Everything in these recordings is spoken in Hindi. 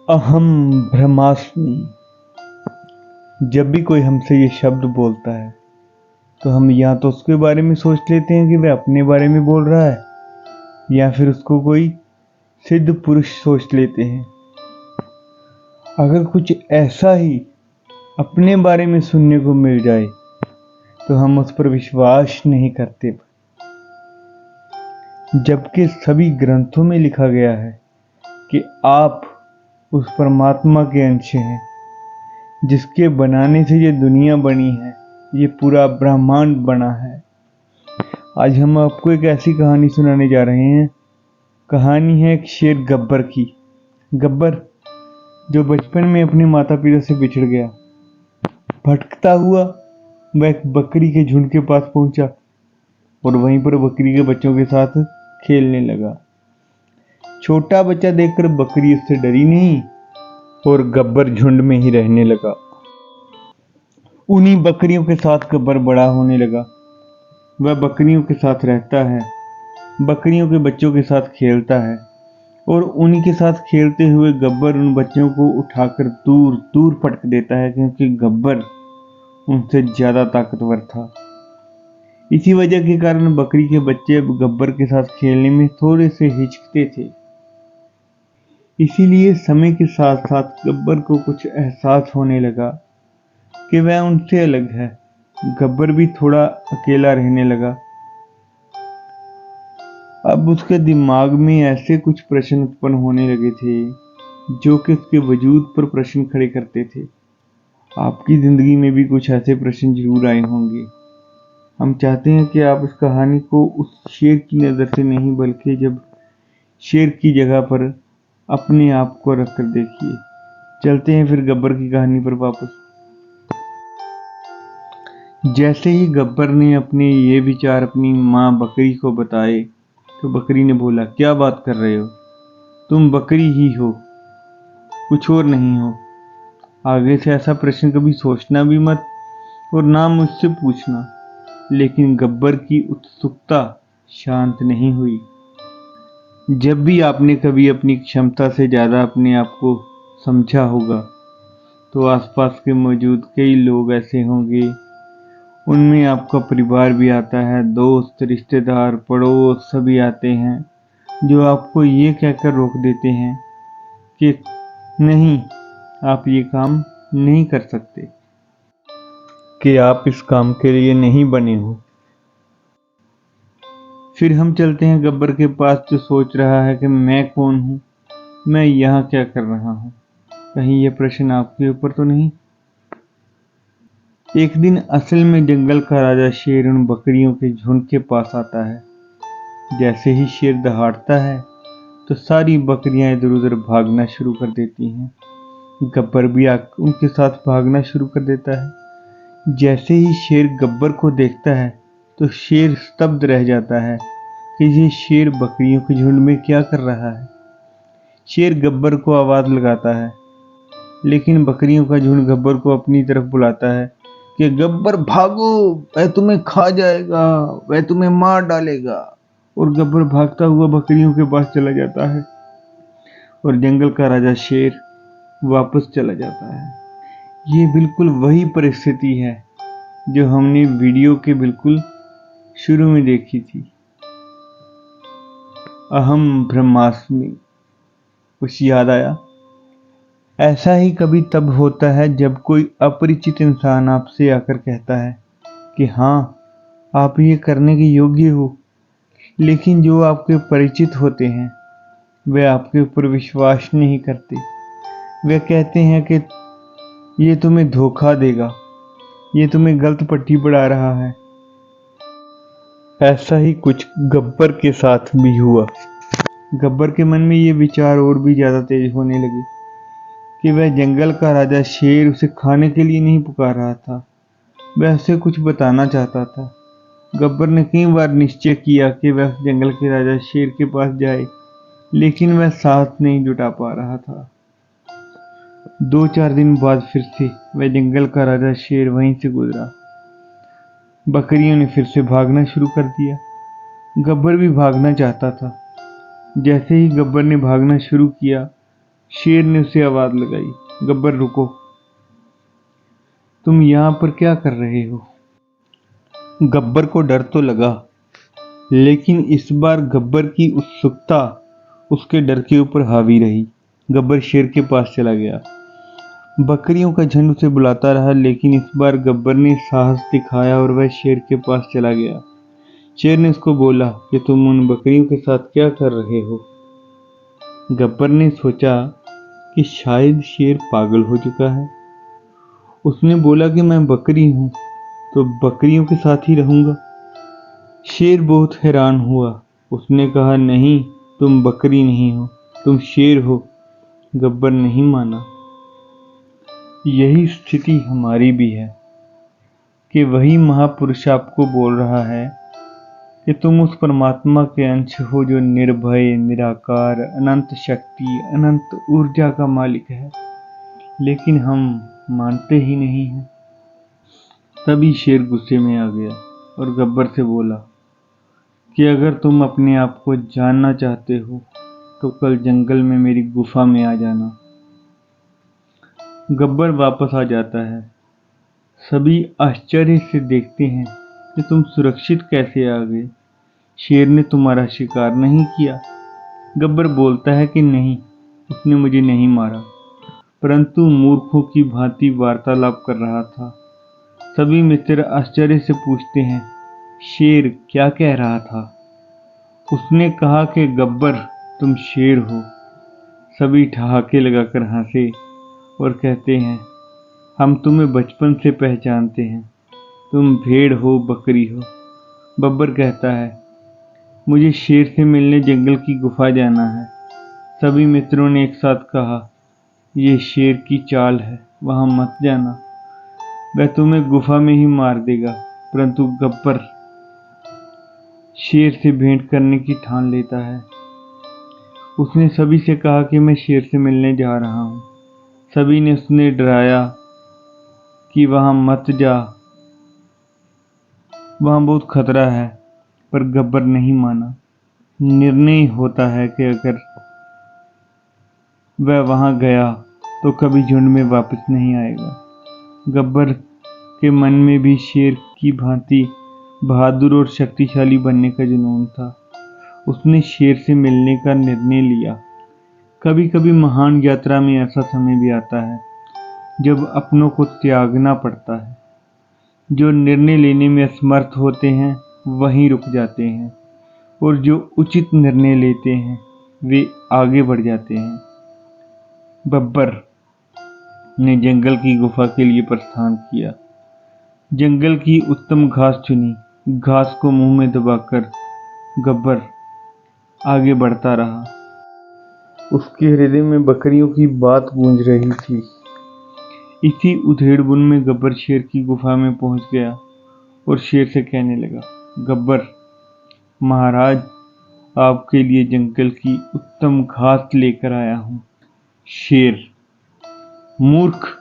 अहम ब्रह्मास्मि। जब भी कोई हमसे ये शब्द बोलता है तो हम या तो उसके बारे में सोच लेते हैं कि वह अपने बारे में बोल रहा है या फिर उसको कोई सिद्ध पुरुष सोच लेते हैं। अगर कुछ ऐसा ही अपने बारे में सुनने को मिल जाए तो हम उस पर विश्वास नहीं करते, जबकि सभी ग्रंथों में लिखा गया है कि आप उस परमात्मा के अंश हैं जिसके बनाने से ये दुनिया बनी है, ये पूरा ब्रह्मांड बना है। आज हम आपको एक ऐसी कहानी सुनाने जा रहे हैं। कहानी है एक शेर गब्बर की। गब्बर जो बचपन में अपने माता पिता से बिछड़ गया, भटकता हुआ वह एक बकरी के झुंड के पास पहुंचा और वहीं पर बकरी के बच्चों के साथ खेलने लगा। छोटा बच्चा देखकर बकरी उससे डरी नहीं और गब्बर झुंड में ही रहने लगा। उन्हीं बकरियों के साथ गब्बर बड़ा होने लगा। वह बकरियों के साथ रहता है, बकरियों के बच्चों के साथ खेलता है और उन्हीं के साथ खेलते हुए गब्बर उन बच्चों को उठाकर दूर दूर पटक देता है, क्योंकि गब्बर उनसे ज्यादा ताकतवर था। इसी वजह के कारण बकरी के बच्चे अब गब्बर के साथ खेलने में थोड़े से हिचकते थे। इसीलिए समय के साथ साथ गब्बर को कुछ एहसास होने लगा कि वह उनसे अलग है। गब्बर भी थोड़ा अकेला रहने लगा। अब उसके दिमाग में ऐसे कुछ प्रश्न उत्पन्न होने लगे थे जो कि उसके वजूद पर प्रश्न खड़े करते थे। आपकी जिंदगी में भी कुछ ऐसे प्रश्न जरूर आए होंगे। हम चाहते हैं कि आप इस कहानी को उस शेर की नज़र से नहीं, बल्कि जब शेर की जगह पर अपने आप को रखकर देखिए। चलते हैं फिर गब्बर की कहानी पर वापस। जैसे ही गब्बर ने अपने ये विचार अपनी माँ बकरी को बताए तो बकरी ने बोला, क्या बात कर रहे हो, तुम बकरी ही हो, कुछ और नहीं हो। आगे से ऐसा प्रश्न कभी सोचना भी मत और ना मुझसे पूछना। लेकिन गब्बर की उत्सुकता शांत नहीं हुई। जब भी आपने कभी अपनी क्षमता से ज्यादा अपने आप को समझा होगा तो आसपास के मौजूद कई लोग ऐसे होंगे, उनमें आपका परिवार भी आता है, दोस्त, रिश्तेदार, पड़ोस सभी आते हैं, जो आपको ये कहकर रोक देते हैं कि नहीं, आप ये काम नहीं कर सकते, कि आप इस काम के लिए नहीं बने हो। फिर हम चलते हैं गब्बर के पास, जो सोच रहा है कि मैं कौन हूँ, मैं यहाँ क्या कर रहा हूँ, कहीं ये प्रश्न आपके ऊपर तो नहीं। एक दिन असल में जंगल का राजा शेर उन बकरियों के झुंड के पास आता है। जैसे ही शेर दहाड़ता है तो सारी बकरियां इधर उधर भागना शुरू कर देती हैं। गब्बर भी उनके साथ भागना शुरू कर देता है। जैसे ही शेर गब्बर को देखता है तो शेर स्तब्ध रह जाता है कि ये शेर बकरियों के झुंड में क्या कर रहा है। शेर गब्बर को आवाज लगाता है, लेकिन बकरियों का झुंड गब्बर को अपनी तरफ बुलाता है कि गब्बर भागो, वह तुम्हें खा जाएगा, वह तुम्हें मार डालेगा। और गब्बर भागता हुआ बकरियों के पास चला जाता है और जंगल का राजा शेर वापस चला जाता है। ये बिल्कुल वही परिस्थिति है जो हमने वीडियो के बिल्कुल शुरू में देखी थी। अहम ब्रह्मास्मि। कुछ याद आया? ऐसा ही कभी तब होता है जब कोई अपरिचित इंसान आपसे आकर कहता है कि हाँ, आप ये करने के योग्य हो, लेकिन जो आपके परिचित होते हैं वे आपके ऊपर विश्वास नहीं करते। वे कहते हैं कि ये तुम्हें धोखा देगा, ये तुम्हें गलत पट्टी पढ़ा रहा है। ऐसा ही कुछ गब्बर के साथ भी हुआ। गब्बर के मन में ये विचार और भी ज्यादा तेज होने लगे कि वह जंगल का राजा शेर उसे खाने के लिए नहीं पुकार रहा था, वह उसे कुछ बताना चाहता था। गब्बर ने कई बार निश्चय किया कि वह जंगल के राजा शेर के पास जाए, लेकिन वह साथ नहीं जुटा पा रहा था। 2-4 दिन बाद फिर से वह जंगल का राजा शेर वहीं से गुजरा। बकरियों ने फिर से भागना शुरू कर दिया। गब्बर भी भागना चाहता था। जैसे ही गब्बर ने भागना शुरू किया शेर ने उसे आवाज लगाई, गब्बर रुको, तुम यहाँ पर क्या कर रहे हो? गब्बर को डर तो लगा, लेकिन इस बार गब्बर की उत्सुकता उसके डर के ऊपर हावी रही। गब्बर शेर के पास चला गया। बकरियों का झुंड उसे बुलाता रहा, लेकिन इस बार गब्बर ने साहस दिखाया और वह शेर के पास चला गया। शेर ने उसको बोला कि तुम उन बकरियों के साथ क्या कर रहे हो? गब्बर ने सोचा कि शायद शेर पागल हो चुका है। उसने बोला कि मैं बकरी हूं, तो बकरियों के साथ ही रहूंगा। शेर बहुत हैरान हुआ। उसने कहा, नहीं, तुम बकरी नहीं हो, तुम शेर हो। गब्बर नहीं माना। यही स्थिति हमारी भी है कि वही महापुरुष आपको बोल रहा है कि तुम उस परमात्मा के अंश हो जो निर्भय, निराकार, अनंत शक्ति, अनंत ऊर्जा का मालिक है, लेकिन हम मानते ही नहीं हैं। तभी शेर गुस्से में आ गया और गब्बर से बोला कि अगर तुम अपने आप को जानना चाहते हो तो कल जंगल में मेरी गुफा में आ जाना। गब्बर वापस आ जाता है। सभी आश्चर्य से देखते हैं कि तुम सुरक्षित कैसे आ गए? शेर ने तुम्हारा शिकार नहीं किया? गब्बर बोलता है कि नहीं, उसने मुझे नहीं मारा, परंतु मूर्खों की भांति वार्तालाप कर रहा था। सभी मित्र आश्चर्य से पूछते हैं, शेर क्या कह रहा था? उसने कहा कि गब्बर तुम शेर हो। सभी ठहाके लगाकर हंसे और कहते हैं, हम तुम्हें बचपन से पहचानते हैं, तुम भेड़ हो, बकरी हो। बब्बर कहता है, मुझे शेर से मिलने जंगल की गुफा जाना है। सभी मित्रों ने एक साथ कहा, यह शेर की चाल है, वहां मत जाना, वह तुम्हें गुफा में ही मार देगा। परंतु गब्बर शेर से भेंट करने की ठान लेता है। उसने सभी से कहा कि मैं शेर से मिलने जा रहा हूं। सभी ने उसने डराया कि वहां मत जा, वहां बहुत खतरा है, पर गब्बर नहीं माना। निर्णय होता है कि अगर वह वहां गया तो कभी झुंड में वापस नहीं आएगा। गब्बर के मन में भी शेर की भांति बहादुर और शक्तिशाली बनने का जुनून था। उसने शेर से मिलने का निर्णय लिया। कभी कभी महान यात्रा में ऐसा समय भी आता है जब अपनों को त्यागना पड़ता है। जो निर्णय लेने में असमर्थ होते हैं वहीं रुक जाते हैं, और जो उचित निर्णय लेते हैं वे आगे बढ़ जाते हैं। बब्बर ने जंगल की गुफा के लिए प्रस्थान किया। जंगल की उत्तम घास चुनी। घास को मुंह में दबाकर गब्बर आगे बढ़ता रहा। उसके हृदय में बकरियों की बात गूंज रही थी। इसी उधेड़-बुन में गब्बर शेर की गुफा में पहुंच गया और शेर से कहने लगा, गब्बर महाराज, आपके लिए जंगल की उत्तम घास लेकर आया हूं। शेर, मूर्ख,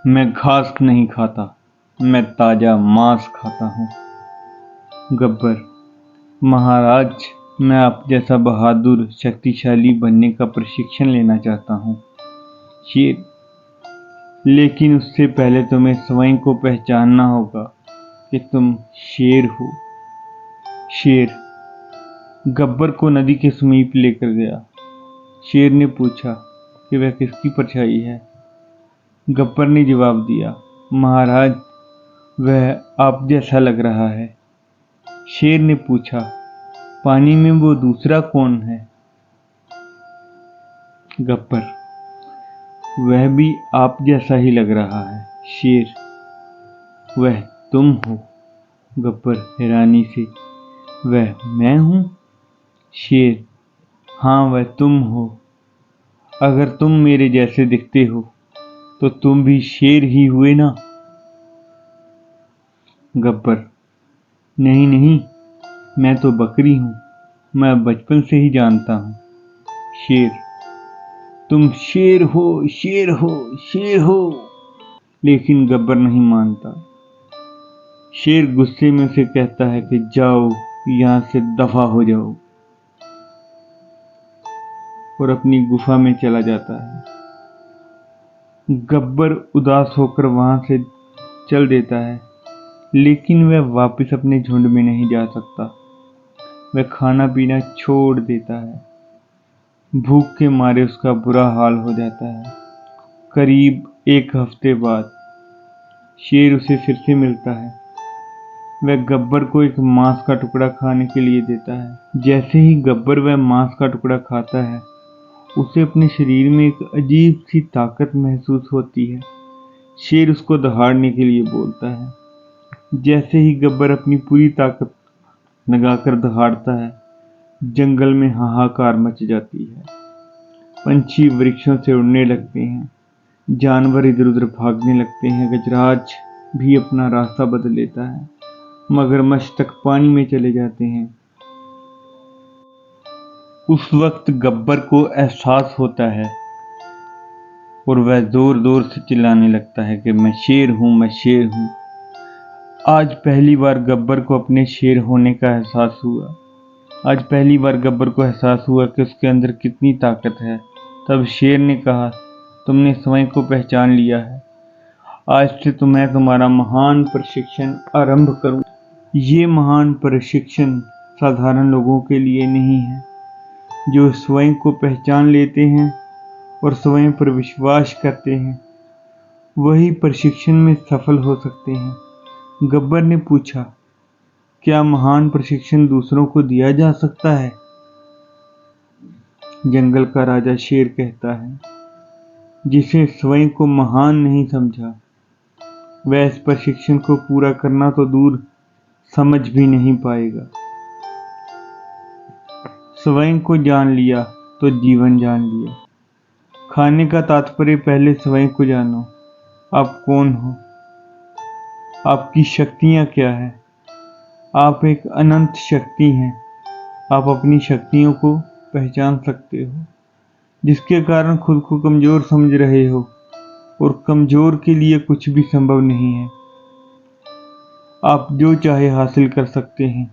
मैं घास नहीं खाता, मैं ताजा मांस खाता हूं। गब्बर महाराज, मैं आप जैसा बहादुर, शक्तिशाली बनने का प्रशिक्षण लेना चाहता हूं। शेर, लेकिन उससे पहले तुम्हें स्वयं को पहचानना होगा कि तुम शेर हो। शेर गब्बर को नदी के समीप लेकर गया। शेर ने पूछा कि वह किसकी परछाई है। गब्बर ने जवाब दिया, महाराज, वह आप जैसा लग रहा है। शेर ने पूछा, पानी में वो दूसरा कौन है? गब्बर, वह भी आप जैसा ही लग रहा है। शेर, वह तुम हो। गब्बर हैरानी से, वह मैं हूं? शेर, हाँ, वह तुम हो। अगर तुम मेरे जैसे दिखते हो तो तुम भी शेर ही हुए ना? गब्बर, नहीं नहीं, मैं तो बकरी हूं, मैं बचपन से ही जानता हूं। शेर, तुम शेर हो, शेर हो, शेर हो। लेकिन गब्बर नहीं मानता। शेर गुस्से में उसे कहता है कि जाओ, यहां से दफा हो जाओ। और अपनी गुफा में चला जाता है। गब्बर उदास होकर वहां से चल देता है, लेकिन वह वापस अपने झुंड में नहीं जा सकता। वह खाना पीना छोड़ देता है। भूख के मारे उसका बुरा हाल हो जाता है। करीब 1 हफ्ते बाद शेर उसे फिर से मिलता है। वह गब्बर को एक मांस का टुकड़ा खाने के लिए देता है। जैसे ही गब्बर वह मांस का टुकड़ा खाता है, उसे अपने शरीर में एक अजीब सी ताकत महसूस होती है। शेर उसको दहाड़ने के लिए बोलता है। जैसे ही गब्बर अपनी पूरी ताकत लगाकर दहाड़ता है, जंगल में हाहाकार मच जाती है। पंछी वृक्षों से उड़ने लगते हैं, जानवर इधर उधर भागने लगते हैं। गजराज भी अपना रास्ता बदल लेता है। मगरमच्छ तक पानी में चले जाते हैं। उस वक्त गब्बर को एहसास होता है और वह जोर जोर से चिल्लाने लगता है कि मैं शेर हूं, मैं शेर हूं। आज पहली बार गब्बर को अपने शेर होने का एहसास हुआ। आज पहली बार गब्बर को एहसास हुआ कि उसके अंदर कितनी ताकत है। तब शेर ने कहा, तुमने स्वयं को पहचान लिया है। आज से तो मैं तुम्हारा महान प्रशिक्षण आरंभ करूं। ये महान प्रशिक्षण साधारण लोगों के लिए नहीं है। जो स्वयं को पहचान लेते हैं और स्वयं पर विश्वास करते हैं, वही प्रशिक्षण में सफल हो सकते हैं। गब्बर ने पूछा, क्या महान प्रशिक्षण दूसरों को दिया जा सकता है? जंगल का राजा शेर कहता है, जिसे स्वयं को महान नहीं समझा, वह इस प्रशिक्षण को पूरा करना तो दूर समझ भी नहीं पाएगा। स्वयं को जान लिया तो जीवन जान लिया। खाने का तात्पर्य पहले स्वयं को जानो। आप कौन हो? आपकी शक्तियां क्या है? आप एक अनंत शक्ति हैं। आप अपनी शक्तियों को पहचान सकते हो, जिसके कारण खुद को कमजोर समझ रहे हो, और कमजोर के लिए कुछ भी संभव नहीं है। आप जो चाहे हासिल कर सकते हैं।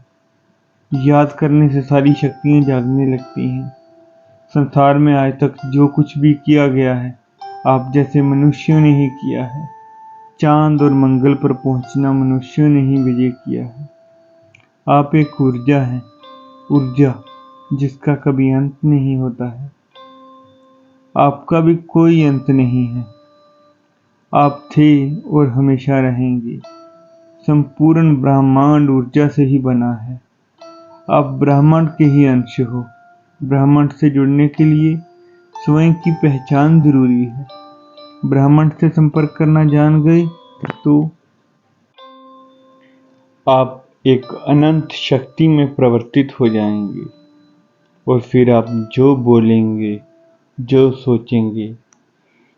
याद करने से सारी शक्तियां जागने लगती हैं। संसार में आज तक जो कुछ भी किया गया है, आप जैसे मनुष्यों ने ही किया है। चांद और मंगल पर पहुंचना मनुष्यों ने ही विजय किया है। आप एक ऊर्जा हैं, ऊर्जा जिसका कभी अंत नहीं होता है। आपका भी कोई अंत नहीं है। आप थे और हमेशा रहेंगे। संपूर्ण ब्रह्मांड ऊर्जा से ही बना है। आप ब्रह्मांड के ही अंश हो। ब्रह्मांड से जुड़ने के लिए स्वयं की पहचान जरूरी है। ब्रह्मांड से संपर्क करना जान गए तो आप एक अनंत शक्ति में परिवर्तित हो जाएंगे, और फिर आप जो बोलेंगे, जो सोचेंगे,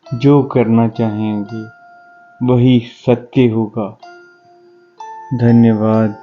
जो करना चाहेंगे, वही सत्य होगा। धन्यवाद।